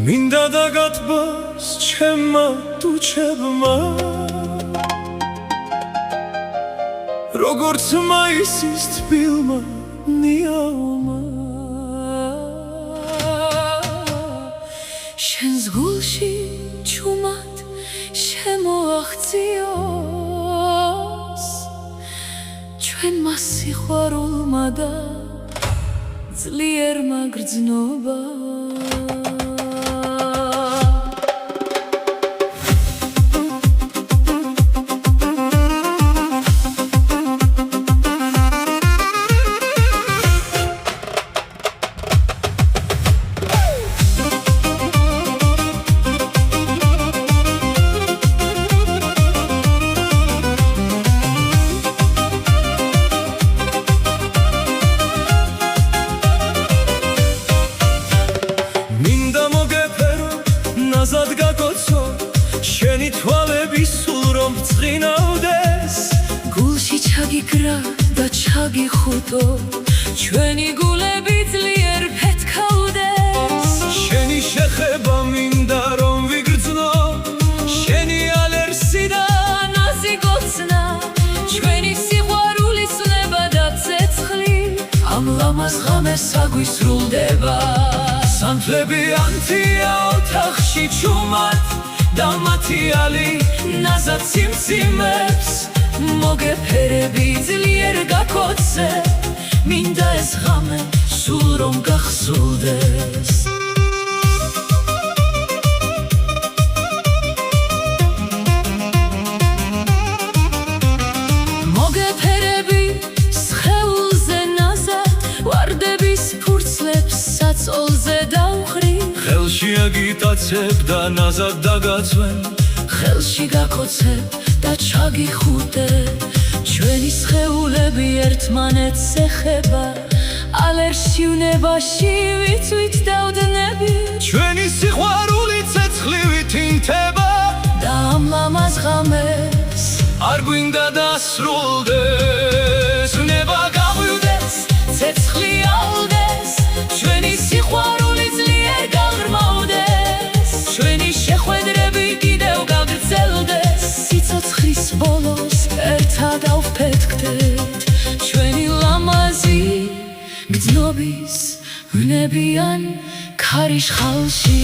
მინდა დაგატბას ჩემმა ტუჩებმა როგორც მაისის თბილმა ნიავმა შენს გულში ჩუმად შემოაღწიოს ჩვენმა სიყვარულმა და ძლიერმა გრძნობა назад გაკოცო შენი თვალები სულ რომ ბრწყინავდეს გულში ჩაგიკრა და ჩაგიხუტო ჩვენი გულები ძლიერ ფეთქავდეს შენი შეხება მინდა რომ ვიგრძნო შენი ალერსი და ნაზი გოცნა ჩვენი სიყვარულის ნება და ცეცხლი ამ ლამაზ ღამეს აგვისრულდება სანთლები ანთია ოთახში ჩუმად და მათიალი ნაზად სიმციმებს მოგეფერები ძლიერ გაკოცე მინდა ეს ღამე სულ რომ გახსოვდეს მოგეფერები სხეულზე ნაზად ვარდების ფურცლებს საწოლზე ხელში აგიტაცებ და ნაზად დაგაცვენ ხელში გაკოცებ და ჩაგიხუტე ჩვენი სხეულები ერთმანეთს ეხება ალერსივნებაში ვიცვით დავდნები ჩვენი სიყვარული ცეცხლივით ინთება და ამ ლამაზ ღამეს არ გვინდა დასრულდეს ნება გაღვივდეს ცეცხლი ალდეს ჩვენი სიყვარული ძლიერ გაღრმავდეს ჩვენი შეხვედრები კიდევ გაგრძელდეს სიცოცხლის ბოლოს ერთად ავფეთქდეთ ჩვენი ლამაზი გრძნობის ვნებიან ქარიშხალში